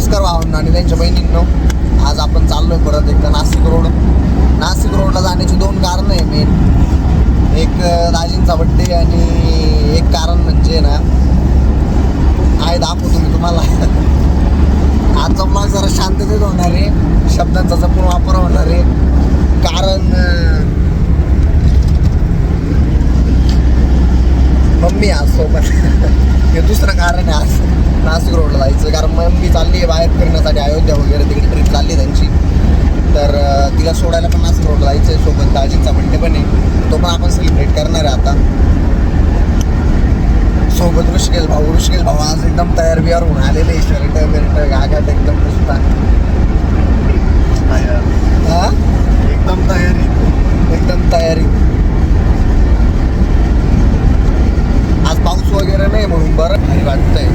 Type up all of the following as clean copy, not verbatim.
नमस्कार भावांनो आणि त्यांच्या बहिणींनो. आज आपण चाललोय परत एकदा नाशिक रोडला जाण्याची दोन कारण आहे मेन. एक दाजींचा बड्डे आणि एक कारण म्हणजे ना आहे दाखवतो मी तुम्हाला. आजचा ब्लॉग जरा शांततेत होणार आहे, शब्दांचा जपून वापर होणार आहे. कारण मम्मी आज सोबत हे दुसरं कारण आहे आज नाशिक रोडला जायचं. कारण मम्मी चालली आहे बाहेर फिरण्यासाठी, अयोध्या वगैरे तिकडे ट्रिप चालली त्यांची. तर तिला सोडायला पण नाशिक रोडला जायचं आहे. सोबत दाजींचा बड्डे पण आहे, तो पण आपण सेलिब्रेट करणार आहे आता. सोबत ऋषिकेश भाऊ आज एकदम तयार बियार होऊन आलेले, शर्ट बिर्ट गागाट एकदम नुसता एकदम तयारी. आज पाऊस वगैरे नाही म्हणून बरं भारी वाटतंय.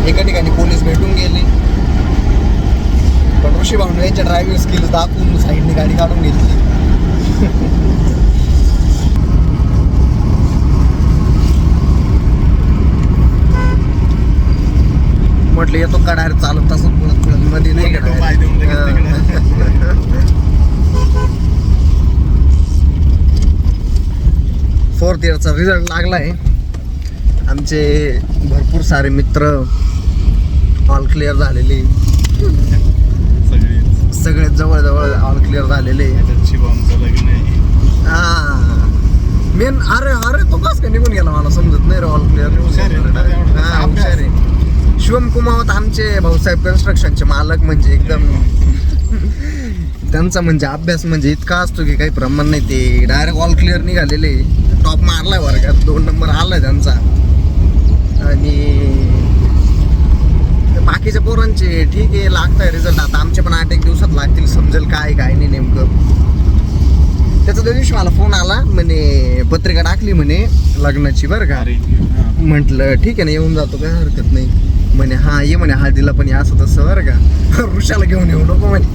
एका ठिकाणी पोलीस भेटून गेले, पण ऋषी भाऊ यांच्या ड्रायव्हिंग स्किल्स दाखवून साईडने गाडी काढून घेतली. म्हटलं येतो का डायरेक्ट चालत तसं पुढत मध्ये नाही गेला. 4th इयरचा रिझल्ट लागलाय. आमचे भरपूर सारे मित्र ऑल क्लिअर झालेले, सगळे जवळ ऑल क्लिअर झालेले. मेन अरे तो कस का निघून गेला मला समजत नाही रे. ऑल क्लिअर हुशार आहे. शिवम कुमावत आमचे भाऊसाहेब कन्स्ट्रक्शनचे मालक, म्हणजे एकदम त्यांचा म्हणजे अभ्यास म्हणजे इतका असतो की काही प्रमाण नाही. ते डायरेक्ट ऑल क्लिअर निघालेले, टॉप मारलाय वर्गात, 2 नंबर आलाय त्यांचा. आणि बाकीच्या पोरांचे ठीक आहे लागतंय रिझल्ट. आता आमचे पण 8-1 दिवसात लागतील, समजेल काय नाही नेमकं. त्याचा त्या दिवशी मला फोन आला, म्हणे पत्रिका टाकली म्हणे लग्नाची बरं का. म्हटलं ठीक आहे ना, येऊन जातो काय हरकत नाही. म्हणे हा ये म्हणे हळदीला पण असं तसं बरं का. ऋषाला घेऊन येऊ नको म्हणे.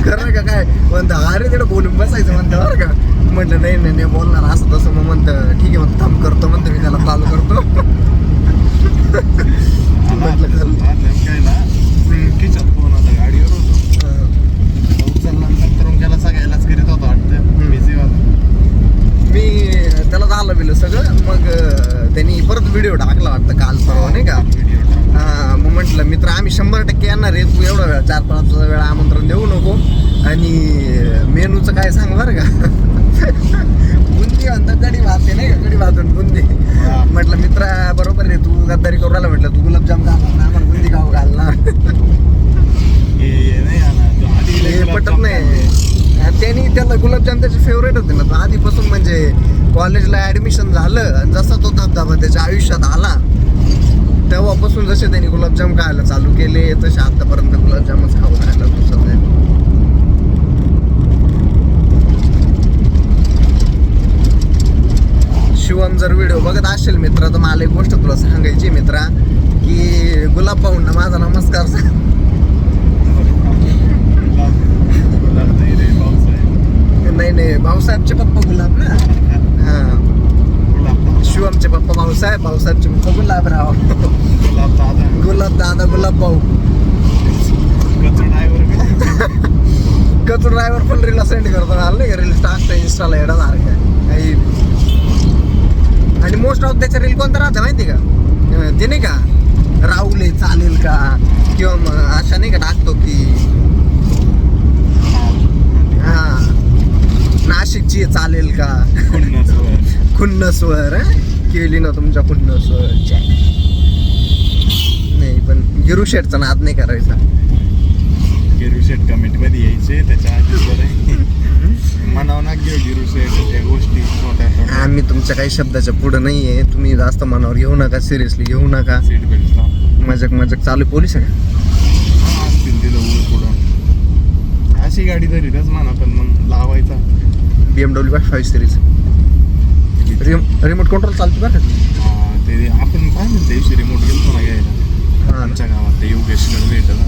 खरं का काय म्हणतं, अरे तिकडं बोलून बसायचं म्हणतं बरं का. म्हटलं नाही बोलणार असं तसं. मग म्हणतं ठीक आहे म्हणतं, थांब करतो म्हणतं, मी त्याला चालू करतो. म्हटलं गाडीवर होतो, सगळ्यालाच करीत होतो वाटतं. मी त्याला झालं बिलं सगळं. मग त्यांनी परत व्हिडिओ टाकला वाटतं काल परवा नाही का. मग म्हटलं मित्र आम्ही 100% येणार आहे, तू एवढा वेळ 4-5 वेळा आमंत्रण देऊ नको. आणि मेनूचं काय सांग बरं का. बुंदी म्हणतात कढी भात आहे नाही का, कढी भातून बुंदी. म्हटलं मित्रा बरोबर आहे, तू गद्दारी करू राहिला. म्हटलं तू गुलाबजाम घालणार ना, आम्हाला बुंदी खाऊ घालणार. पटत नाही. त्यांनी त्याला गुलाबजाम त्याचे फेवरेट होते ना. तो आधीपासून म्हणजे कॉलेजला ॲडमिशन झालं आणि जसा तो धबधबा त्याच्या आयुष्यात आला तेव्हापासून जसे त्यांनी गुलाबजाम खायला चालू केले तसे आतापर्यंत गुलाबजामच खाऊ राहिला तो सध्या. शिवम जर व्हिडिओ बघत असेल मित्रा तर मला एक गोष्ट तुला सांगायची मित्रा, की गुलाब भाऊंना माझा नमस्कार सांग. नाही भाऊसाहेबचे पप्पा गुलाब ना. शिवमचे पप्पा भाऊसाहेबचे पप्पा गुलाबराव. गुलाब दादा गुलाब भाऊ. कचू ड्रायव्हर पण रील सेंड करतो नाही का, रील टाकतो इंस्टाला येडा सारखं काही. आणि मोस्ट ऑफ त्याच्या रील कोणता राहतं माहिती का, ते नाही का राहुल चालेल का, किंवा मग अशा नाही का टाकतो की नाशिकची चालेल का, खुन्नसवर केली ना तुमच्या खुन्नसवर. नाही पण गिरू शेटचा नाद नाही करायचा. गिरू शेट कमेंट मध्ये यायचे त्याच्या आधी म्हणावं ना गिरू शेट त्या गोष्टी छोट्या. आम्ही तुमच्या काही शब्दाच्या पुढं नाही आहे, तुम्ही जास्त मनावर घेऊ नका, सिरियसली घेऊ नका. सीट बेल्ट मजाक चालू. पोलीस आहे पुढं अशी गाडी तरीच म्हणा, पण मग लावायचा. BMW 5 सिरीज रिमोट कंट्रोल चालते बरं. ते आपण काय म्हणतो दिवशी रिमोट गेलतो ना घ्यायला आमच्या गावात, ते योगेशकडे भेटला.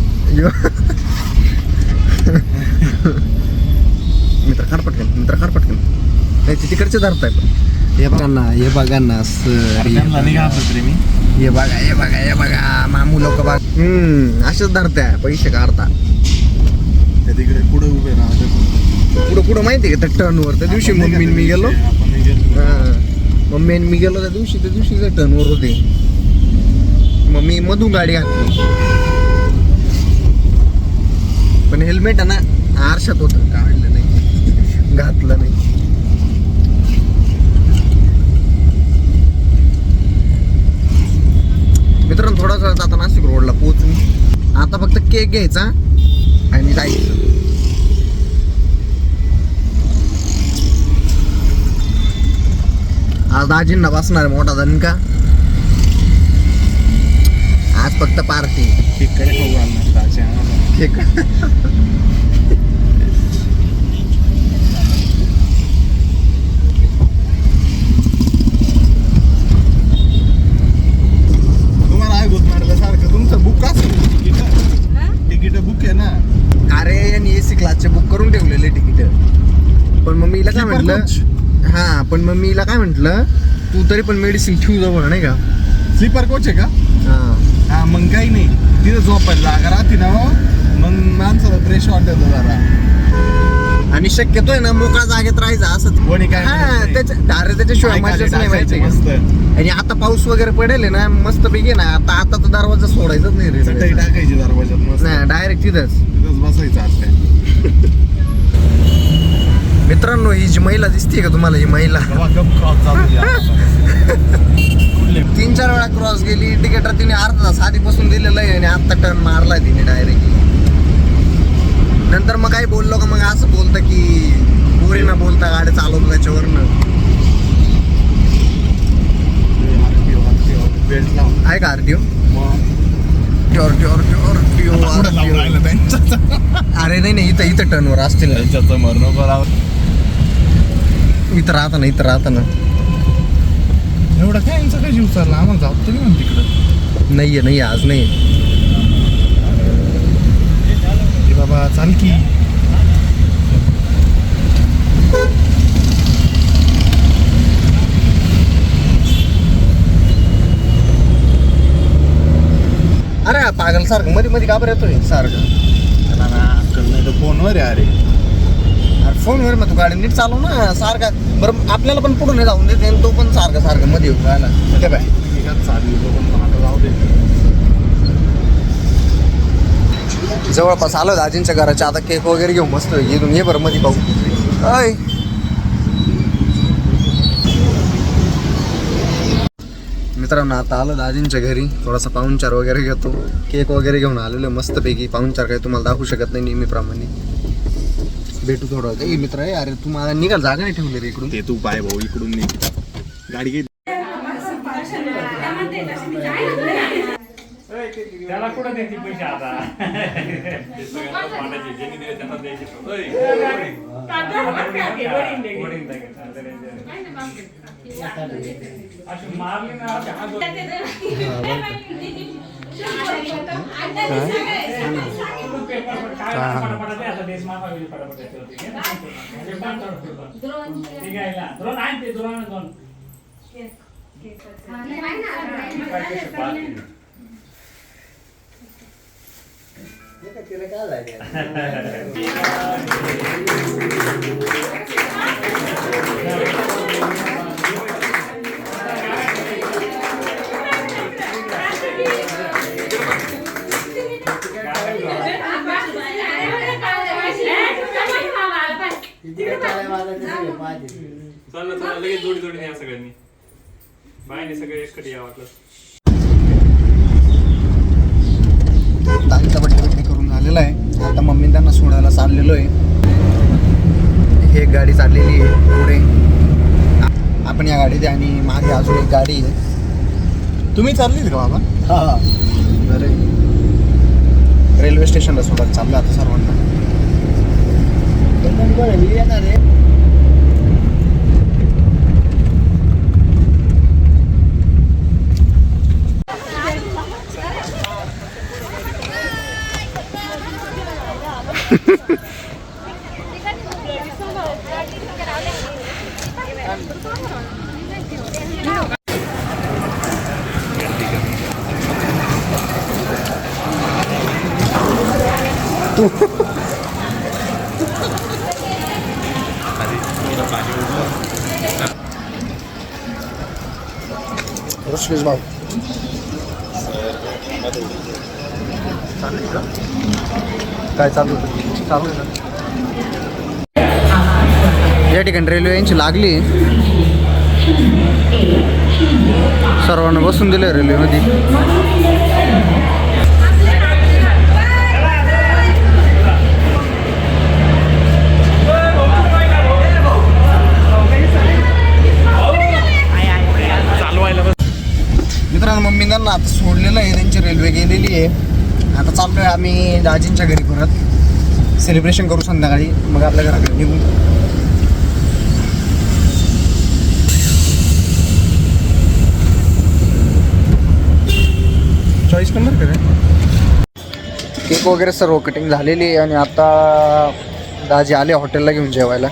मित्र काढ पटकन. नाही ते तिकडचे धरताय पण हे बघा ना सर त्यांना नाही घाबरत रे मी. हे बघा मामू लोक बघ असेच धरताय पैसे काढता त्या तिकडे पुढे उभे राहते पुढं माहिती का त्या टर्नवर त्या दिवशी मम्मी मी गेलो मम्मी मी गेलो त्या दिवशी त्या टर्नवर होते मम्मी मधून गाडी घातली पण हेल्मेट आहे ना आरशात होतं काढलं नाही घातलं नाही. मित्रांनो थोडाच वेळात आता नाशिक रोडला पोहोचू. आता फक्त केक घ्यायचा आणि जायचं. आज दाजींना बसणार मोठा दणका. आज फक्त पार्टी तिकडे खाऊ आणणार केक. तुम्हाला आहे सारखं तुमचं बुक असेल तिकीट बुक आहे ना. अरे यांनी AC क्लासचे बुक करून ठेवलेले तिकीट पण मम्मीला काय म्हटलं हा पण मम्मीला काय म्हटलं तू तरी पण मेडिसिन ठेवू जवळ नाही का. स्लीपर कोच आहे का. हा मग काही नाही तिथं झोपायला जागा राहते ना मग माणसाला फ्रेश वाटत जरा. आणि शक्यतोय ना मोकळ्या जागेत राहायचं असं कोणी काय त्याच्याशिवाय मजाच नाही माहिती मस्त. आणि आता पाऊस वगैरे पडेल ना मस्त पैकी ना आता तर दरवाजा सोडायचाच नाही चटई रे टाकायची दरवाजात मस्त नाही डायरेक्ट तिथंच बसायचं आज काय. मित्रांनो ही जी महिला दिसते का तुम्हाला ही महिला 3-4 वेळा क्रॉस गेली तिकीट तिने अर्धा तास आधीपासून दिलेलं आहे आणि आता टर्न मारलाय तिने डायरेक्टली. नंतर मग काही बोललो का मग असं बोलतं की पोरीना बोलता गाडी चालवतो त्याच्यावरनं आहे का आरटीओ अरे नाही इथं टर्नवर असतील इथं राहता ना एवढं काय यांचं काय जीव चालला आम्हाला जाऊ तरी म्हणून तिकडं नाही आज नाही बाबा चाल की. अरे पागल सारखं मध्ये का बरं येतोय सारखं नाही तर फोनवर आहे. अरे फोनवर मग तू गाडी नीट चालव ना सारखा बरं आपल्याला पण पुढे नाही जाऊन देते आणि तो पण सारखं मध्ये येऊ राहिला ते बाय चालू पण आता जाऊ दे. जवळपास आलो दाजींच्या घराच्या आता केक वगैरे घेऊ मस्त इथून ये बरं मध्ये पाहू. अय मित्रांनो आता आलो दाजींच्या घरी थोडासा पाहुणचार वगैरे घेतो केक वगैरे घेऊन आलेलो मस्तपैकी. पाहुणचार काही तुम्हाला दाखवू शकत नाही नेहमीप्रमाणे भेटू थोडं. ए मित्र आहे अरे तू मला निघाल जागा नाही ठेवली रे इकडून ते तू पाय भाऊ इकडून नाही गाडी घे. त्याला कुठं देते पैसे आता मारली ना लगेच जोडी या सगळ्यांनी बाईने सगळे एकटी या वाटलं. ताईचा बड्डे करून झालेला आहे आता मम्मी त्यांना सोडायला चाललेलो आहे. ही एक गाडी चाललेली आहे पुढे आपण या गाडीत आणि मागे अजून एक गाडी आहे. तुम्ही चाललीत का बाबा. हा बरे रेल्वे स्टेशनला सोडायला चाललं आता सर्वांना. येणार आहे ऋषिकेश भाऊ काय चालू चालू आहे ना या ठिकाणी रेल्वे यांची लागली सर्वांना बसून दिलं रेल्वेमध्ये मित्रांनो मम्मी त्यांना आता सोडलेलं आहे त्यांची रेल्वे गेलेली आहे आता चाललोय आम्ही दाजींच्या घरी परत सेलिब्रेशन करू संध्याकाळी मग आपल्या घराकडे निघू चॉईस नंबर करे केक वगैरे सर्व कटिंग झालेली आहे आणि आता दाजी आले हॉटेलला घेऊन जेवायला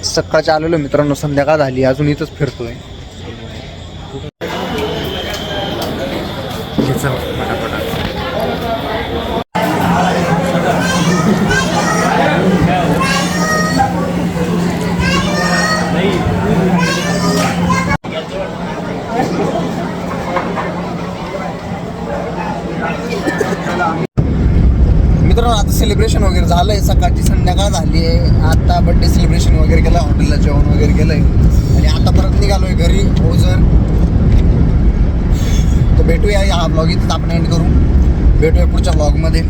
सकाळच्या आलेलो मित्रांनो संध्याकाळ झाली अजून इथंच फिरतोय मित्रांनो आता सेलिब्रेशन वगैरे झालंय सकाळची संध्याकाळ झाली आहे आता बर्थडे सेलिब्रेशन वगैरे केलं हॉटेलला जेवण वगैरे केलंय आणि आता परत निघालोय घरी ओझर तर भेटूया हा ब्लॉग इथं आपण एंड करू भेटूया पुढच्या ब्लॉगमध्ये